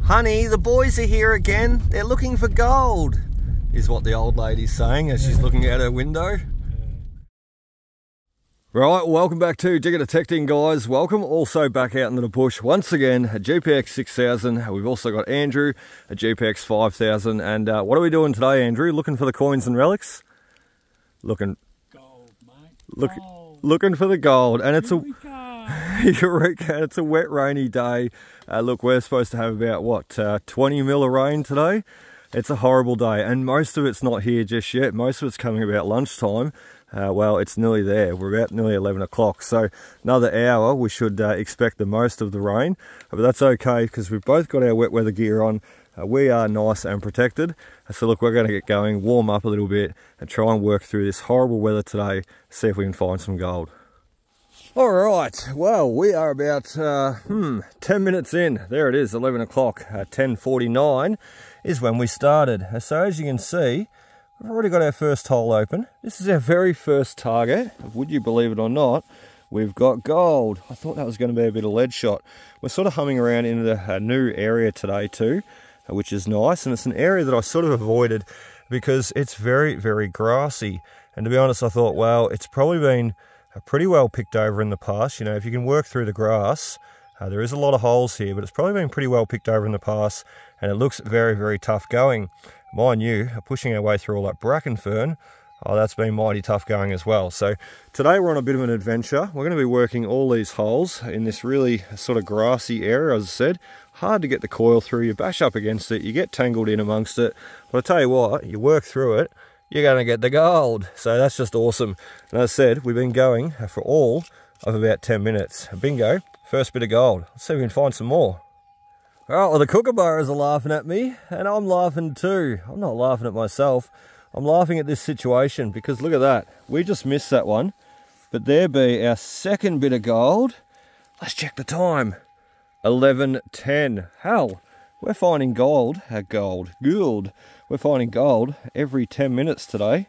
Honey, the boys are here again. They're looking for gold, is what the old lady's saying as she's looking out her window. Right, welcome back to Digger Detecting, guys. Welcome also back out into the bush once again, a GPX-6000. We've also got Andrew, a GPX-5000. And what are we doing today, Andrew? Looking for the coins and relics? Looking... Gold, mate. Looking for the gold. And it's Eureka, it's a wet, rainy day. Look, we're supposed to have about, what, 20 mil of rain today? It's a horrible day, and most of it's not here just yet. Most of it's coming about lunchtime. Well, it's nearly there. We're about nearly 11 o'clock, so another hour we should expect the most of the rain. But that's okay, because we've both got our wet weather gear on. We are nice and protected. So look, we're going to get going, warm up a little bit, and try and work through this horrible weather today, see if we can find some gold. All right, well, we are about 10 minutes in. There it is, 11 o'clock, 10:49 is when we started. So as you can see, we've already got our first hole open. This is our very first target. Would you believe it or not, we've got gold. I thought that was going to be a bit of lead shot. We're sort of humming around into the new area today too, which is nice. And it's an area that I sort of avoided because it's very, very grassy. And to be honest, I thought, well, it's probably been pretty well picked over in the past. You know, if you can work through the grass, there is a lot of holes here, but it's probably been pretty well picked over in the past, and it looks very, very tough going. Mind you, pushing our way through all that bracken fern, oh, that's been mighty tough going as well. So today we're on a bit of an adventure. We're going to be working all these holes in this really sort of grassy area, as I said. Hard to get the coil through. You bash up against it, you get tangled in amongst it. But I tell you what, you work through it, you're going to get the gold. So that's just awesome. And as I said, we've been going for all of about 10 minutes. Bingo, first bit of gold. Let's see if we can find some more. All right, well, the kookaburras are laughing at me, and I'm laughing too. I'm not laughing at myself. I'm laughing at this situation because look at that. We just missed that one, but there be our second bit of gold. Let's check the time. 11:10. Hell, we're finding gold. We're finding gold every 10 minutes today.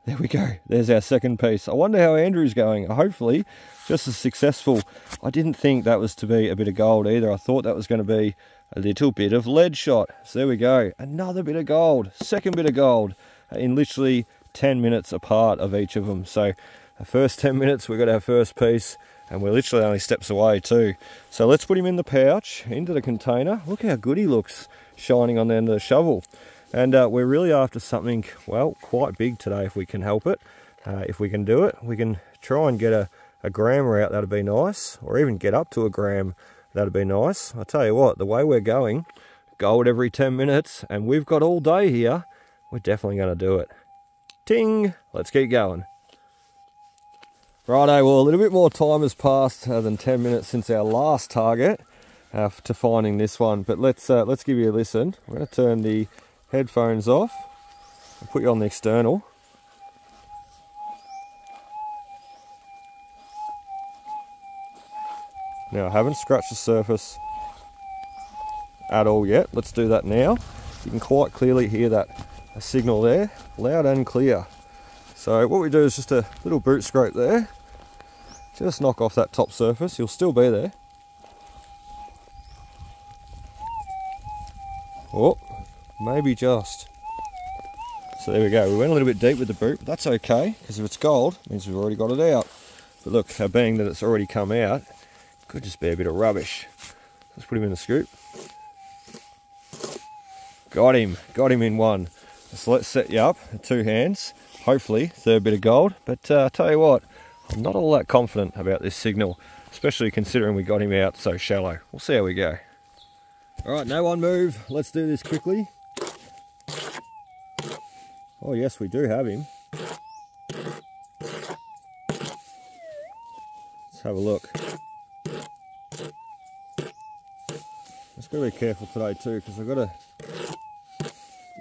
There we go. There's our second piece. I wonder how Andrew's going. Hopefully just as successful. I didn't think that was to be a bit of gold either. I thought that was going to be a little bit of lead shot. So there we go. Another bit of gold. Second bit of gold in literally 10 minutes apart of each of them. So the first 10 minutes we got our first piece, and we're literally only steps away too. So let's put him in the pouch, into the container. Look how good he looks shining on the end of the shovel. And we're really after something, well, quite big today if we can help it. If we can do it, we can try and get a grammer out, that'd be nice. Or even get up to a gram, that'd be nice. I tell you what, the way we're going, gold every 10 minutes, and we've got all day here, we're definitely going to do it. Ting! Let's keep going. Righto, well, a little bit more time has passed than 10 minutes since our last target to finding this one. But let's give you a listen. We're going to turn the headphones off and put you on the external. Now, I haven't scratched the surface at all yet. Let's do that now. You can quite clearly hear that signal there, loud and clear. So what we do is just a little boot scrape there. Just knock off that top surface. You'll still be there. Oh, maybe just. So there we go. We went a little bit deep with the boot, but that's okay, because if it's gold, it means we've already got it out. But look, being that it's already come out, it could just be a bit of rubbish. Let's put him in the scoop. Got him in one. So let's set you up, 2 hands, hopefully third bit of gold. But I tell you what, I'm not all that confident about this signal, especially considering we got him out so shallow. We'll see how we go. All right, no one move. Let's do this quickly. Oh yes, we do have him. Let's have a look. Just got to be careful today too, because I've got a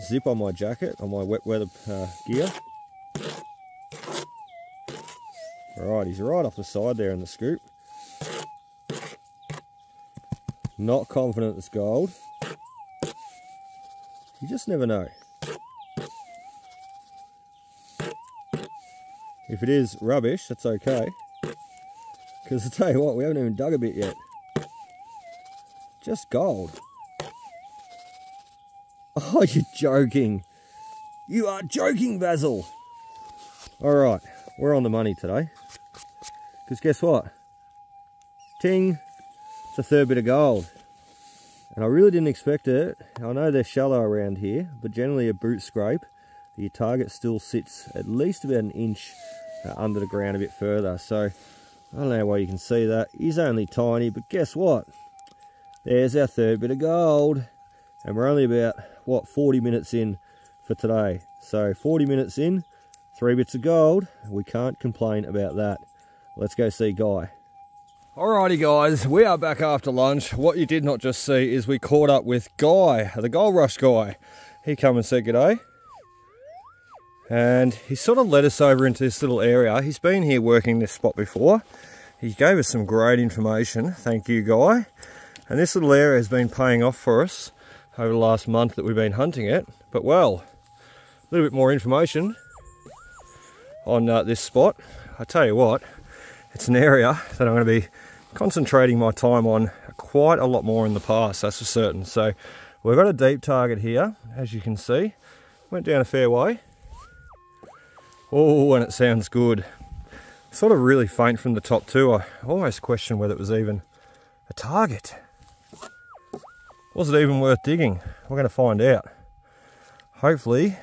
zip on my jacket, on my wet weather gear. Alright, he's right off the side there in the scoop. Not confident it's gold. You just never know. If it is rubbish, that's okay. Because I tell you what, we haven't even dug a bit yet. Just gold. Oh, you're joking. You are joking, Basil. All right, we're on the money today. Because guess what? Ting, it's a third bit of gold. And I really didn't expect it. I know they're shallow around here, but generally a boot scrape, your target still sits at least about an inch under the ground a bit further. So I don't know why you can see that. He's only tiny, but guess what? There's our third bit of gold. And we're only about, what, 40 minutes in for today. So 40 minutes in, 3 bits of gold. We can't complain about that. Let's go see Guy. Alrighty guys, we are back after lunch. What you did not just see is we caught up with Guy, the Gold Rush guy. He come and said g'day. And he sort of led us over into this little area. He's been here working this spot before. He gave us some great information. Thank you, Guy. And this little area has been paying off for us over the last month that we've been hunting it. But well, a little bit more information on this spot. I tell you what, it's an area that I'm going to be concentrating my time on quite a lot more in the past, that's for certain. So we've got a deep target here, as you can see. Went down a fair way. Oh, and it sounds good. Sort of really faint from the top too. I almost questioned whether it was even a target. Was it even worth digging? We're going to find out. Hopefully,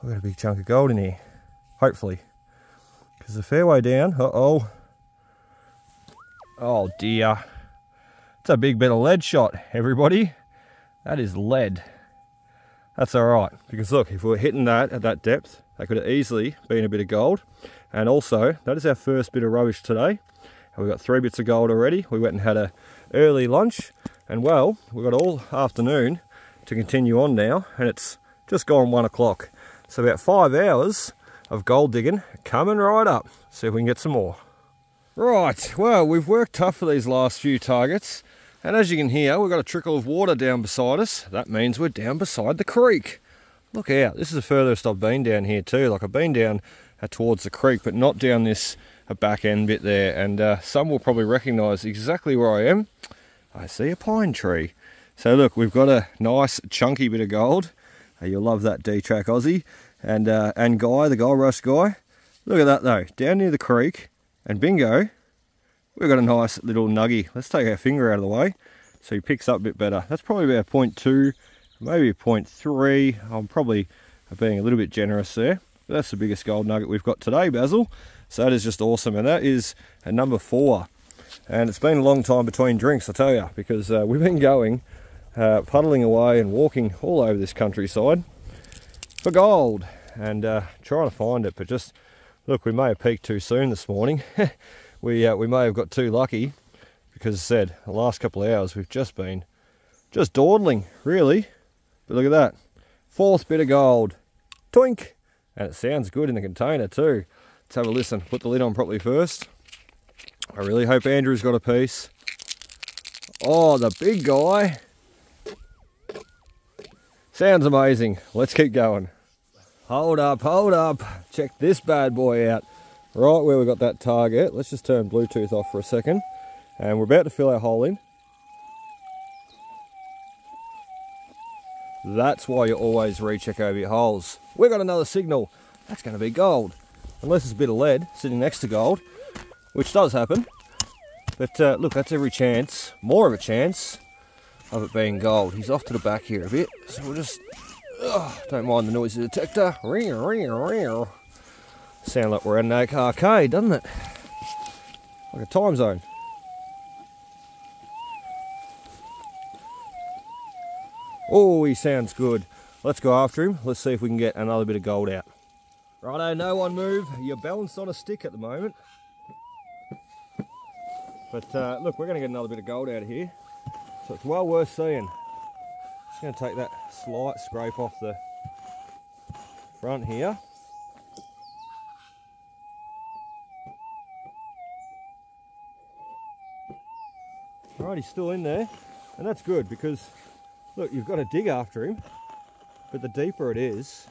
we've got a big chunk of gold in here. Hopefully. Because the fair way down, uh-oh. Oh dear. It's a big bit of lead shot, everybody. That is lead. That's alright, because look, if we were hitting that at that depth, that could have easily been a bit of gold. And also, that is our first bit of rubbish today. And we've got 3 bits of gold already. We went and had an early lunch. And well, we've got all afternoon to continue on now. And it's just gone 1 o'clock. So about 5 hours of gold digging coming right up. See if we can get some more. Right, well, we've worked tough for these last few targets. And as you can hear, we've got a trickle of water down beside us. That means we're down beside the creek. Look out, this is the furthest I've been down here too. Like I've been down towards the creek, but not down this back end bit there. And some will probably recognise exactly where I am. I see a pine tree. So look, we've got a nice chunky bit of gold. You'll love that D-Track Aussie. And Guy, the Gold Rush guy. Look at that though, down near the creek. And bingo, we've got a nice little nuggy. Let's take our finger out of the way so he picks up a bit better. That's probably about 0.2, maybe 0.3. I'm probably being a little bit generous there. But that's the biggest gold nugget we've got today, Basil. So that is just awesome. And that is a number 4. And it's been a long time between drinks, I tell you, because we've been going, puddling away and walking all over this countryside for gold and trying to find it. But just, look, we may have peaked too soon this morning. We may have got too lucky because, as I said, the last couple of hours we've just been dawdling, really. But look at that, 4th bit of gold, twink, and it sounds good in the container too. Let's have a listen. Put the lid on properly first. I really hope Andrew's got a piece. Oh, the big guy. Sounds amazing. Let's keep going. Hold up, hold up. Check this bad boy out. Right where we got that target. Let's just turn Bluetooth off for a second. And we're about to fill our hole in. That's why you always recheck over your holes. We've got another signal. That's going to be gold. Unless it's a bit of lead sitting next to gold, which does happen. But look, that's every chance, more of a chance, of it being gold. He's off to the back here a bit. So we'll just, don't mind the noise of the detector. Sound like we're at an arcade, doesn't it? Like a time zone. Oh, he sounds good. Let's go after him. Let's see if we can get another bit of gold out. Righto, no one move. You're balanced on a stick at the moment. But look, we're going to get another bit of gold out of here. So it's well worth seeing. Just going to take that slight scrape off the front here. Right, he's still in there, and that's good because, look, you've got to dig after him, but the deeper it is,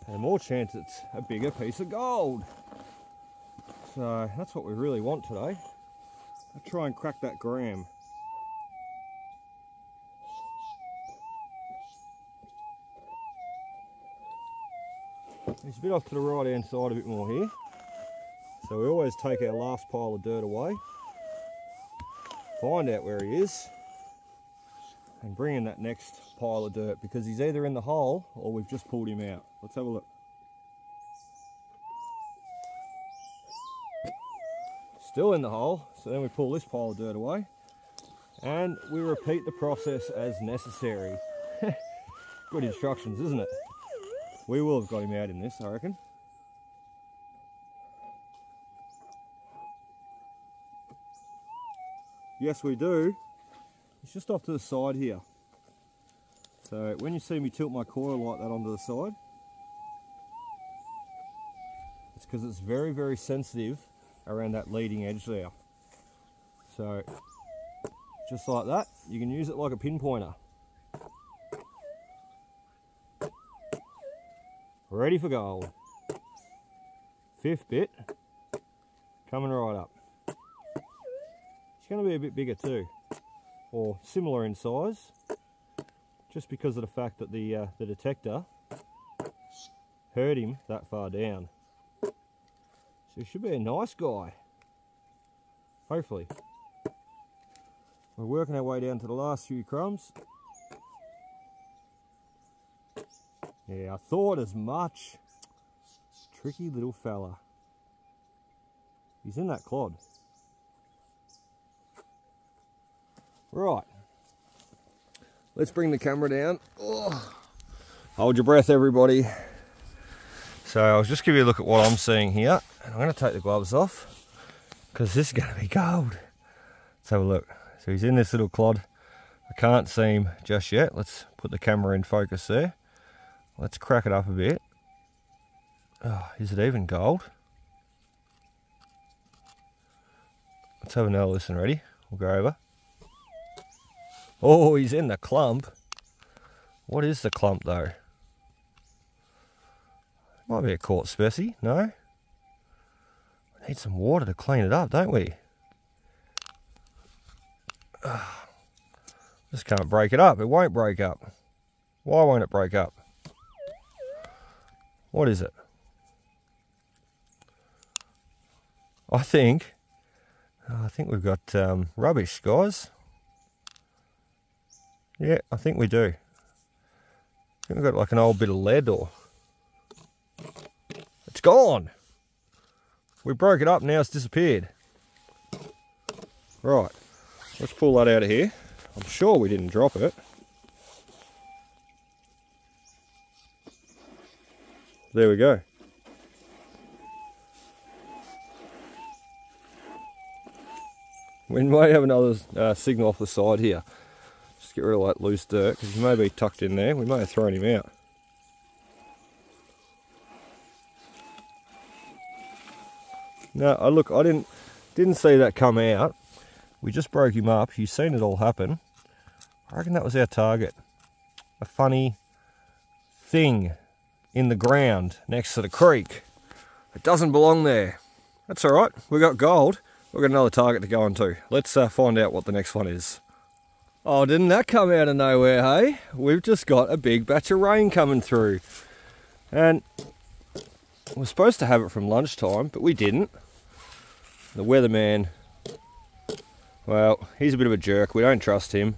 the more chance it's a bigger piece of gold. So that's what we really want today. I'll try and crack that gram. It's a bit off to the right hand side a bit more here. So we always take our last pile of dirt away, find out where he is, and bring in that next pile of dirt, because he's either in the hole or we've just pulled him out. Let's have a look. Still in the hole, so then we pull this pile of dirt away and we repeat the process as necessary. Good instructions, isn't it? We will have got him out in this, I reckon. Yes, we do. It's just off to the side here. So when you see me tilt my coil like that onto the side, it's because it's very, very sensitive around that leading edge there. So just like that, you can use it like a pinpointer. Ready for gold. Fifth bit coming right up. It's going to be a bit bigger too, or similar in size, just because of the fact that the detector heard him that far down. So he should be a nice guy, hopefully. We're working our way down to the last few crumbs. Yeah, I thought as much. Tricky little fella. He's in that clod. Right. Let's bring the camera down. Oh. Hold your breath, everybody. So I'll just give you a look at what I'm seeing here. I'm going to take the gloves off because this is going to be gold. Let's have a look. So he's in this little clod. I can't see him just yet. Let's put the camera in focus there. Let's crack it up a bit. Oh, is it even gold? Let's have another listen. Ready? We'll go over. Oh, he's in the clump. What is the clump though? Might be a quartz specie, no? We need some water to clean it up, don't we? Just can't break it up. It won't break up. Why won't it break up? What is it? I think we've got rubbish, guys. Yeah, I think we do. I think we've got like an old bit of lead, or... It's gone! We broke it up, now it's disappeared. Right, let's pull that out of here. I'm sure we didn't drop it. There we go. We may have another signal off the side here. Just get rid of that loose dirt, because he may be tucked in there. We may have thrown him out. No, look, I didn't see that come out. We just broke him up. You've seen it all happen. I reckon that was our target. A funny thing in the ground next to the creek. It doesn't belong there. That's alright, we got gold. We've got another target to go on to. Let's find out what the next one is. Oh, didn't that come out of nowhere, hey? We've just got a big batch of rain coming through. And we're supposed to have it from lunchtime, but we didn't. The weatherman, well, he's a bit of a jerk. We don't trust him.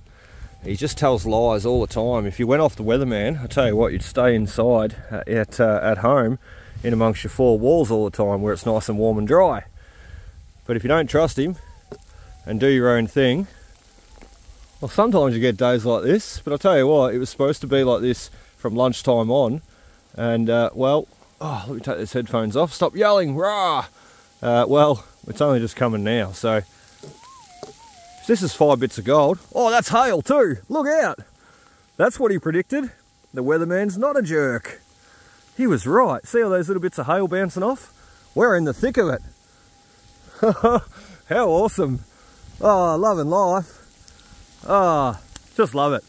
He just tells lies all the time. If you went off the weatherman, I tell you what, you'd stay inside at home in amongst your four walls all the time where it's nice and warm and dry. But if you don't trust him and do your own thing, well, sometimes you get days like this. But I'll tell you what, it was supposed to be like this from lunchtime on. And, well, oh, let me take these headphones off. Stop yelling, rah! Well, it's only just coming now, so... This is 5 bits of gold. Oh, that's hail too. Look out. That's what he predicted. The weatherman's not a jerk. He was right. See all those little bits of hail bouncing off? We're in the thick of it. How awesome. Oh, loving life. Ah, just love it.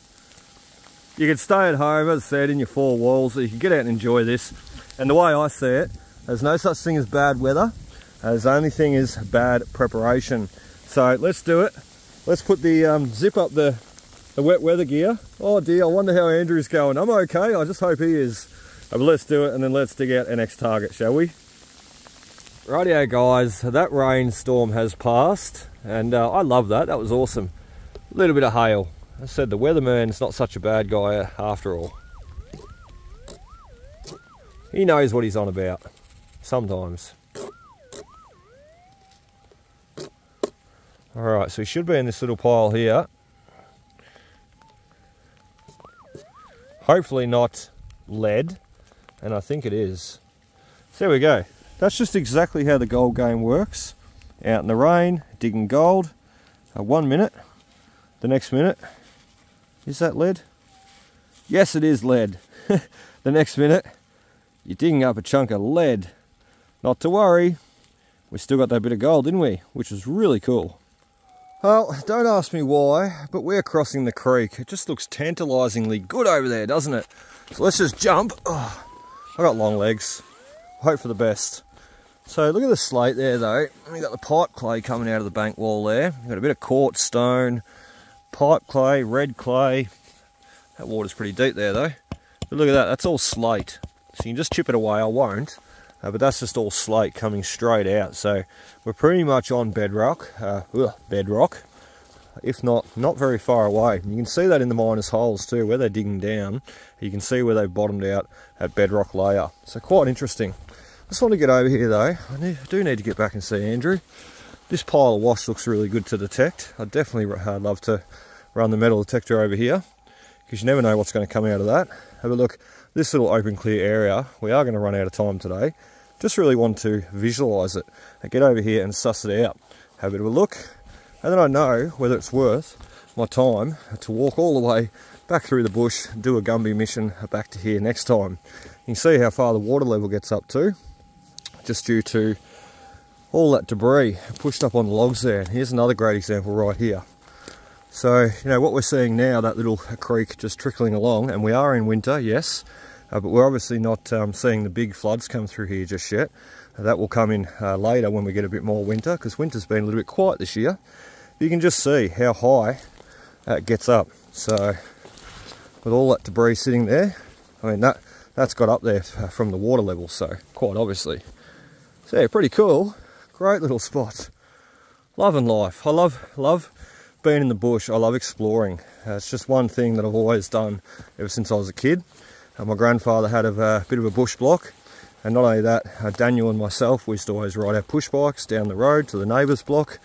You can stay at home, as I said, in your four walls, so you can get out and enjoy this. And the way I see it, there's no such thing as bad weather. The only thing is bad preparation. So let's do it. Let's put the zip up the wet weather gear. Oh dear, I wonder how Andrew's going. I'm okay, I just hope he is. But let's do it and then let's dig out our next target, shall we? Rightio guys, that rainstorm has passed and I love that. That was awesome. A little bit of hail. I said the weatherman's not such a bad guy after all. He knows what he's on about, sometimes. Alright, so he should be in this little pile here. Hopefully not lead, and I think it is. So there we go. That's just exactly how the gold game works. Out in the rain, digging gold. 1 minute, the next minute, is that lead? Yes, it is lead. The next minute, you're digging up a chunk of lead. Not to worry, we still got that bit of gold, didn't we? Which was really cool. Well, don't ask me why, but we're crossing the creek. It just looks tantalisingly good over there, doesn't it? So let's just jump. Oh, I got long legs. Hope for the best. So look at the slate there though. We got the pipe clay coming out of the bank wall there. We've got a bit of quartz stone, pipe clay, red clay. That water's pretty deep there though. But look at that, that's all slate. So you can just chip it away, I won't. But that's just all slate coming straight out. So we're pretty much on bedrock, if not very far away. You can see that in the miners' holes too, where they're digging down. You can see where they've bottomed out at bedrock layer. So quite interesting. Just want to get over here though. I do need to get back and see Andrew. This pile of wash looks really good to detect. I'd definitely love to run the metal detector over here, because you never know what's going to come out of that. Have a look. This little open clear area, we are going to run out of time today. Just really want to visualise it and get over here and suss it out. Have a bit of a look, and then I know whether it's worth my time to walk all the way back through the bush, do a Gumby mission back to here next time. You can see how far the water level gets up to, just due to all that debris pushed up on the logs there. And here's another great example right here. So, you know, what we're seeing now, that little creek just trickling along, and we are in winter, yes, but we're obviously not seeing the big floods come through here just yet. That will come in later when we get a bit more winter, because winter's been a little bit quiet this year. You can just see how high it gets up. So, with all that debris sitting there, I mean, that's got up there from the water level, so quite obviously. So yeah, pretty cool. Great little spot. Loving life. I love being in the bush. I love exploring. It's just one thing that I've always done ever since I was a kid. My grandfather had a bit of a bush block, and not only that, Daniel and myself, we used to always ride our push bikes down the road to the neighbour's block.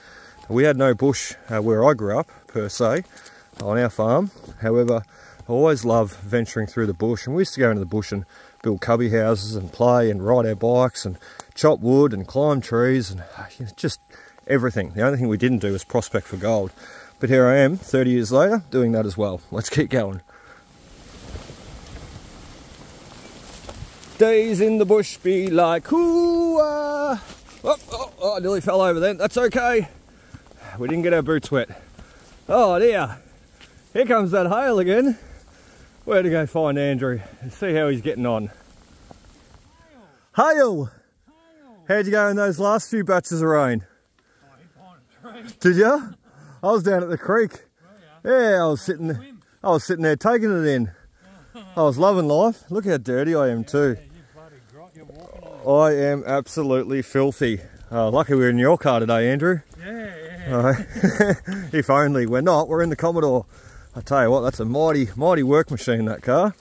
We had no bush where I grew up, per se, on our farm. However, I always loved venturing through the bush, and we used to go into the bush and build cubby houses and play and ride our bikes and chop wood and climb trees and just everything. The only thing we didn't do was prospect for gold. But here I am, 30 years later, doing that as well. Let's keep going. Days in the bush be like, hoo-ah. Oh, I nearly fell over then. That's okay. We didn't get our boots wet. Oh dear. Here comes that hail again. Where to go find Andrew and see how he's getting on. Hail! How'd you go in those last few batches of rain? Did you? I was down at the creek. Yeah, I was sitting there taking it in. I was loving life. Look how dirty I am too. I am absolutely filthy. Lucky we're in your car today, Andrew. Yeah. If only. We're not. We're in the Commodore. I tell you what, that's a mighty work machine, that car.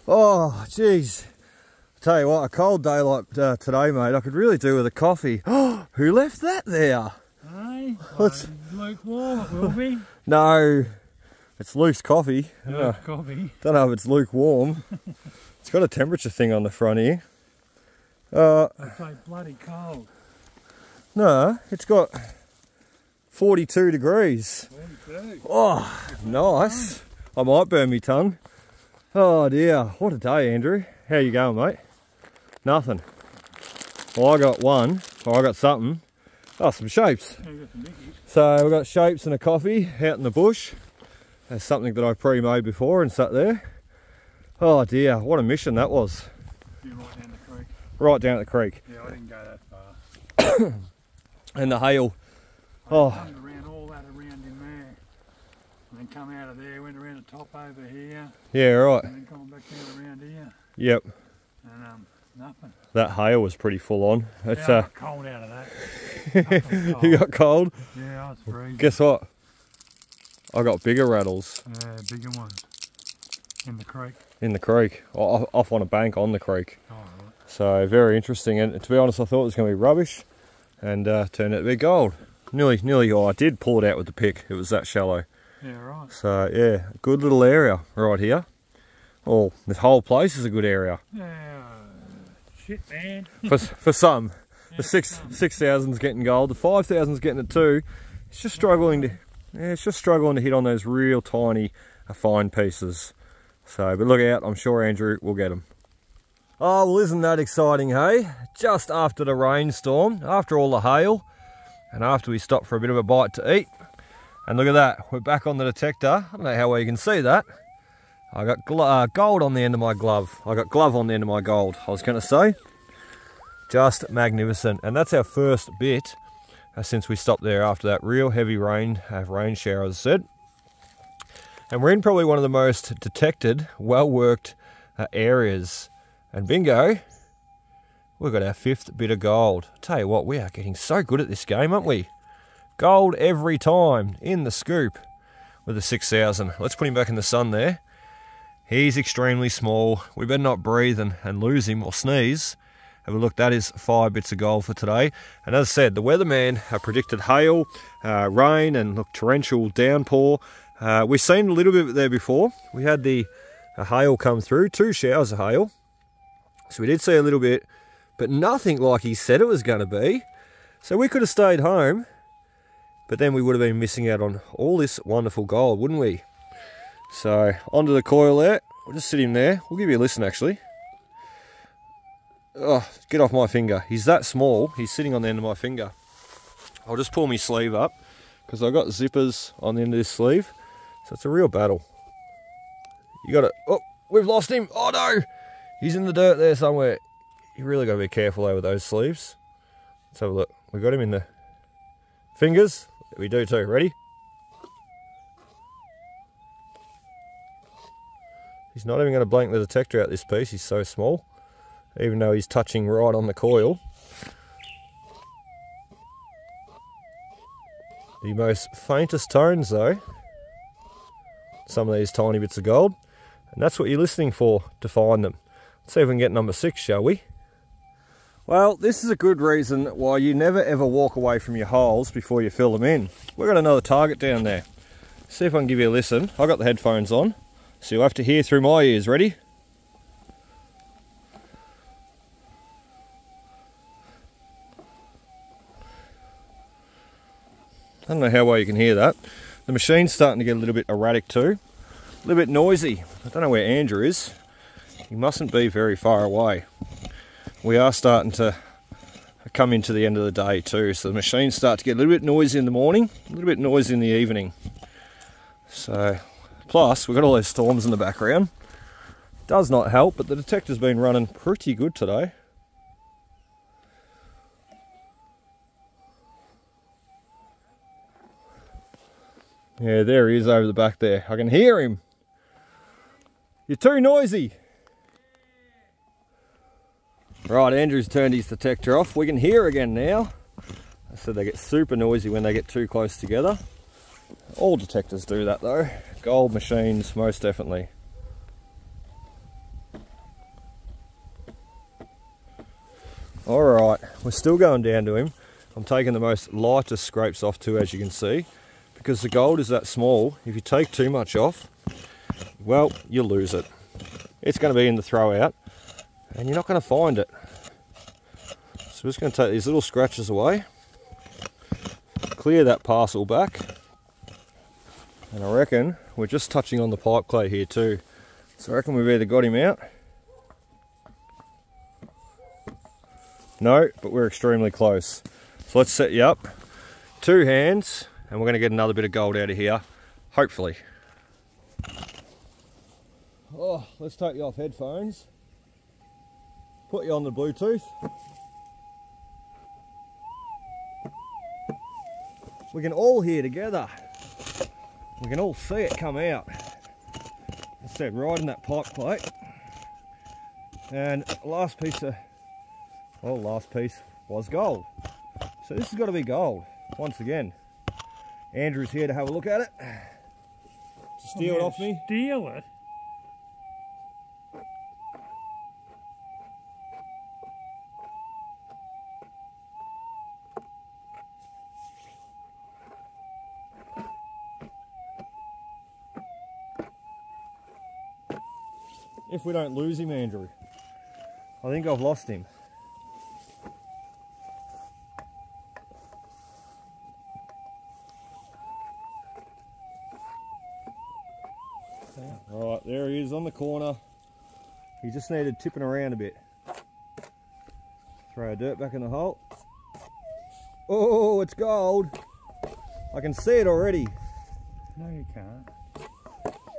Oh, jeez. I tell you what, a cold day like today, mate, I could really do with a coffee. Oh, who left that there? Hey, it's lukewarm, it will be. No, it's Luke's coffee. Luke's coffee. Don't know if it's lukewarm. It's got a temperature thing on the front here. It's like bloody cold. No, it's got 42 degrees. 42. Oh, nice. I might burn me tongue. Oh dear, what a day, Andrew. How you going, mate? Nothing. Well, I got one, or I got something. Oh, some shapes. Yeah, you got some Mickeys. So we've got shapes and a coffee out in the bush. That's something that I pre-made before and sat there. Oh dear, what a mission that was. You're right down the creek. Right down at the creek. Yeah, I didn't go that far. And the hail. I hung around all that around in there. And then come out of there, went around the top over here. Yeah, right. And then come back down around here. Yep. And nothing. That hail was pretty full on. It's I got cold out of that. Cold. You got cold? Yeah, I was freezing. Guess what? I got bigger rattles. Yeah, bigger ones. In the creek. In the creek. Off on a bank on the creek. Oh, right. So very interesting. And to be honest, I thought it was going to be rubbish, and turned out to be gold. Nearly. Oh, I did pull it out with the pick. It was that shallow. Yeah, right. So yeah, good little area right here. Oh, this whole place is a good area. Yeah, shit, man. For some. Yeah, The 6,000's getting gold. The 5,000's getting it too. It's just struggling to, hit on those real tiny, fine pieces. So, but look out, I'm sure Andrew will get them. Oh, well, isn't that exciting, hey? Just after the rainstorm, after all the hail, and after we stopped for a bit of a bite to eat. And look at that, we're back on the detector. I don't know how well you can see that. I got gold on the end of my glove. I got glove on the end of my gold, I was going to say. Just magnificent. And that's our first bit since we stopped there after that real heavy rain shower, as I said. And we're in probably one of the most detected, well-worked areas. And bingo, we've got our 5th bit of gold. Tell you what, we are getting so good at this game, aren't we? Gold every time in the scoop with the 6,000. Let's put him back in the sun there. He's extremely small. We better not breathe and lose him or sneeze. Have a look, that is 5 bits of gold for today. And as I said, the weatherman predicted hail, rain, and look, torrential downpour. We've seen a little bit there before. We had the hail come through, 2 showers of hail. So we did see a little bit, but nothing like he said it was going to be. So we could have stayed home, but then we would have been missing out on all this wonderful gold, wouldn't we? So onto the coil there. We'll just sit him there. We'll give you a listen, actually. Oh, get off my finger. He's that small. He's sitting on the end of my finger. I'll just pull my sleeve up because I've got zippers on the end of this sleeve. So it's a real battle. You got to... Oh, we've lost him. Oh, no. He's in the dirt there somewhere. You really got to be careful over those sleeves. Let's have a look. We got him in the fingers. We do too. Ready? He's not even going to blank the detector out this piece. He's so small. Even though he's touching right on the coil. The most faintest tones though. Some of these tiny bits of gold. And that's what you're listening for to find them. Let's see if we can get number 6, shall we? Well, this is a good reason why you never ever walk away from your holes before you fill them in. We've got another target down there. See if I can give you a listen. I've got the headphones on, so you'll have to hear through my ears. Ready? I don't know how well you can hear that. The machine's starting to get a little bit erratic too. A little bit noisy. I don't know where Andrew is. He mustn't be very far away. We are starting to come into the end of the day too, so the machines start to get a little bit noisy in the morning, a little bit noisy in the evening. So, plus we've got all those storms in the background. Does not help, but the detector's been running pretty good today. Yeah, there he is over the back there. I can hear him. You're too noisy. Right, Andrew's turned his detector off. We can hear again now. I said they get super noisy when they get too close together. All detectors do that though. Gold machines, most definitely. Alright, we're still going down to him. I'm taking the most lightest scrapes off too, as you can see. Because the gold is that small, if you take too much off, well, you lose it. It's going to be in the throw out, and you're not going to find it. So we're just going to take these little scratches away, clear that parcel back, and I reckon we're just touching on the pipe clay here too. So I reckon we've either got him out. No, but we're extremely close. So let's set you up. 2 hands. And we're going to get another bit of gold out of here, hopefully. Oh, let's take you off headphones. Put you on the Bluetooth. We can all hear together. We can all see it come out. Instead, right in that pipe plate. And last piece was gold. So this has got to be gold. Once again, Andrew's here to have a look at it. To steal it off me. Steal it? If we don't lose him, Andrew. I think I've lost him. Right, there he is on the corner. He just needed tipping around a bit. Throw our dirt back in the hole. Oh, it's gold. I can see it already. No, you can't.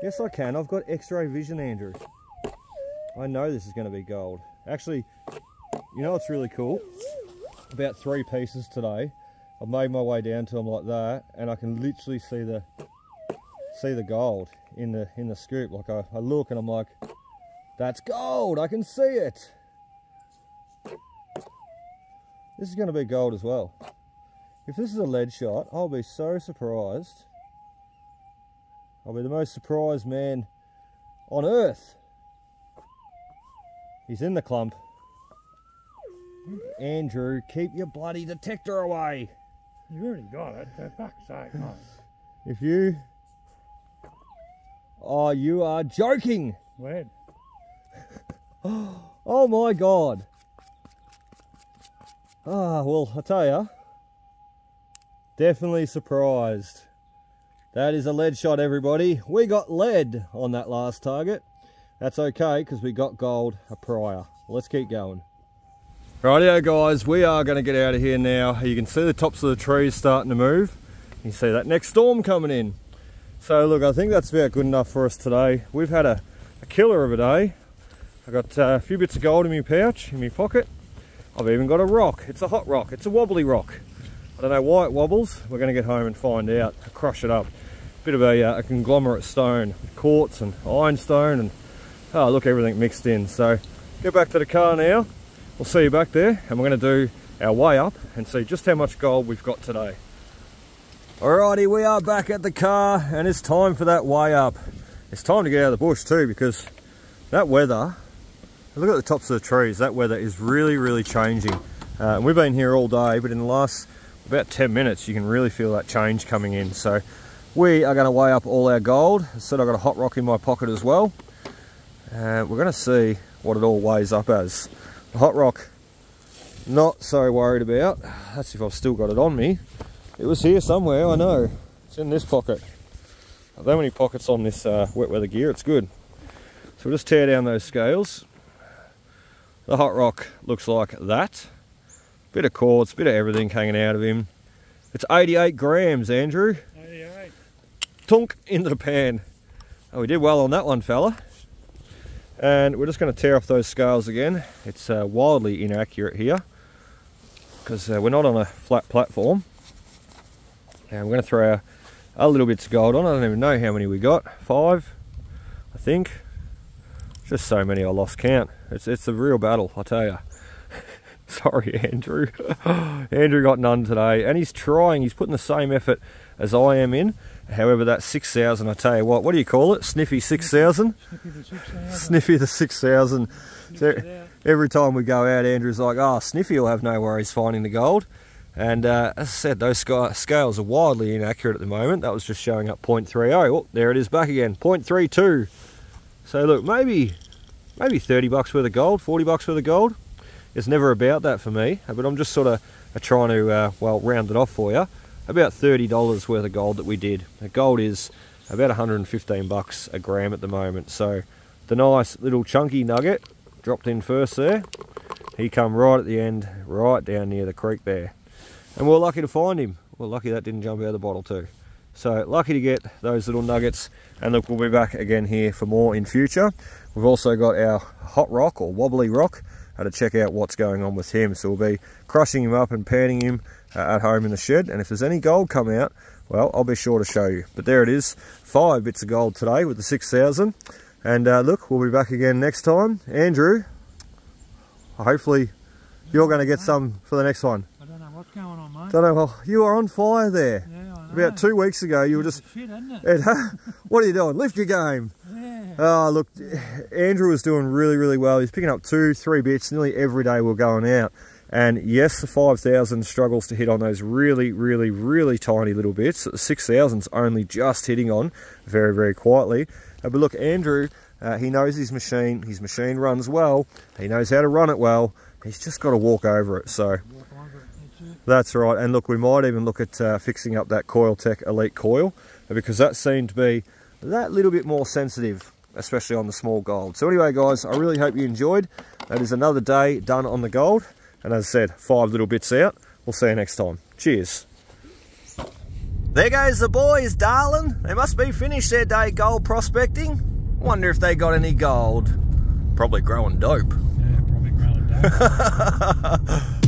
Yes, I can. I've got X-ray vision, Andrew. I know this is going to be gold. Actually, you know what's really cool? About 3 pieces today. I've made my way down to them like that, and I can literally see the gold in the scoop. Like I look and I'm like, that's gold. I can see it. This is going to be gold as well. If this is a lead shot, I'll be so surprised. I'll be the most surprised man on earth. He's in the clump. Andrew, keep your bloody detector away. You already got it, for fuck's sake, mate. If you... Oh, you are joking. Lead. Oh my God. Ah, well, I tell ya, definitely surprised. That is a lead shot, everybody. We got lead on that last target. That's okay, because we got gold prior. Let's keep going. Rightio guys, we are going to get out of here now. You can see the tops of the trees starting to move. You see that next storm coming in. So look, I think that's about good enough for us today. We've had a killer of a day. I got a few bits of gold in my pouch, in my pocket. I've even got a rock. It's a hot rock. It's a wobbly rock. I don't know why it wobbles. We're going to get home and find out. Crush it up. Bit of a conglomerate stone, quartz and ironstone, and oh look, everything mixed in. So get back to the car now. We'll see you back there, and we're going to do our way up and see just how much gold we've got today. Alrighty, we are back at the car, and it's time for that way up. It's time to get out of the bush too, because that weather, look at the tops of the trees, that weather is really changing. We've been here all day, but in the last about 10 minutes you can really feel that change coming in. So we are going to weigh up all our gold. I said I've got a hot rock in my pocket as well. We're going to see what it all weighs up as. The hot rock, not so worried about. That's if I've still got it on me. It was here somewhere, I know. It's in this pocket. I've that many pockets on this wet weather gear, it's good. So we'll just tear down those scales. The hot rock looks like that. Bit of quartz, bit of everything hanging out of him. It's 88 grams, Andrew. 88. Tunk into the pan. Oh, we did well on that one, fella. And we're just going to tear off those scales again. It's wildly inaccurate here because we're not on a flat platform. And we're going to throw our little bits of gold on. I don't even know how many we got. 5, I think. Just so many I lost count. It's a real battle, I tell you. Sorry, Andrew. Andrew got none today, and he's trying. He's putting the same effort as I am in. However, that 6,000, I tell you what do you call it? Sniffy 6,000? Sniffy the 6,000. Sniffy the 6,000. So every time we go out, Andrew's like, oh, Sniffy will have no worries finding the gold. And as I said, those scales are wildly inaccurate at the moment. That was just showing up 0.30. Oh, there it is back again, 0.32. So look, maybe 30 bucks worth of gold, 40 bucks worth of gold. It's never about that for me, but I'm just sort of trying to, well, round it off for you. About $30 worth of gold that we did. The gold is about 115 bucks a gram at the moment. So the nice little chunky nugget dropped in first there. He come right at the end, right down near the creek there. And we're lucky to find him. We're lucky that didn't jump out of the bottle too. So lucky to get those little nuggets. And look, we'll be back again here for more in future. We've also got our hot rock or wobbly rock to check out what's going on with him. So we'll be crushing him up and panning him at home in the shed, and if there's any gold come out, well, I'll be sure to show you. But there it is, 5 bits of gold today with the 6,000. And look, we'll be back again next time. Andrew, Hopefully you're going to get some for the next one. I don't know what's going on, mate. Don't know. Well, you were on fire there. Yeah, I know. About 2 weeks ago, you were just... Shit, isn't it? What are you doing? Lift your game. Yeah. Oh, look, Andrew was doing really, really well. He's picking up 2-3 bits nearly every day we're going out. And yes, the 5000 struggles to hit on those really, really, really tiny little bits. The 6000's only just hitting on very, very quietly. But look, Andrew, he knows his machine runs well. He knows how to run it well. He's just got to walk over it. So that's right. And look, we might even look at fixing up that Coil Tech Elite coil, because that seemed to be that little bit more sensitive, especially on the small gold. So anyway, guys, I really hope you enjoyed. That is another day done on the gold. And as I said, 5 little bits out. We'll see you next time. Cheers. There goes the boys, darling. They must be finished their day gold prospecting. Wonder if they got any gold. Probably growing dope. Yeah, probably growing dope.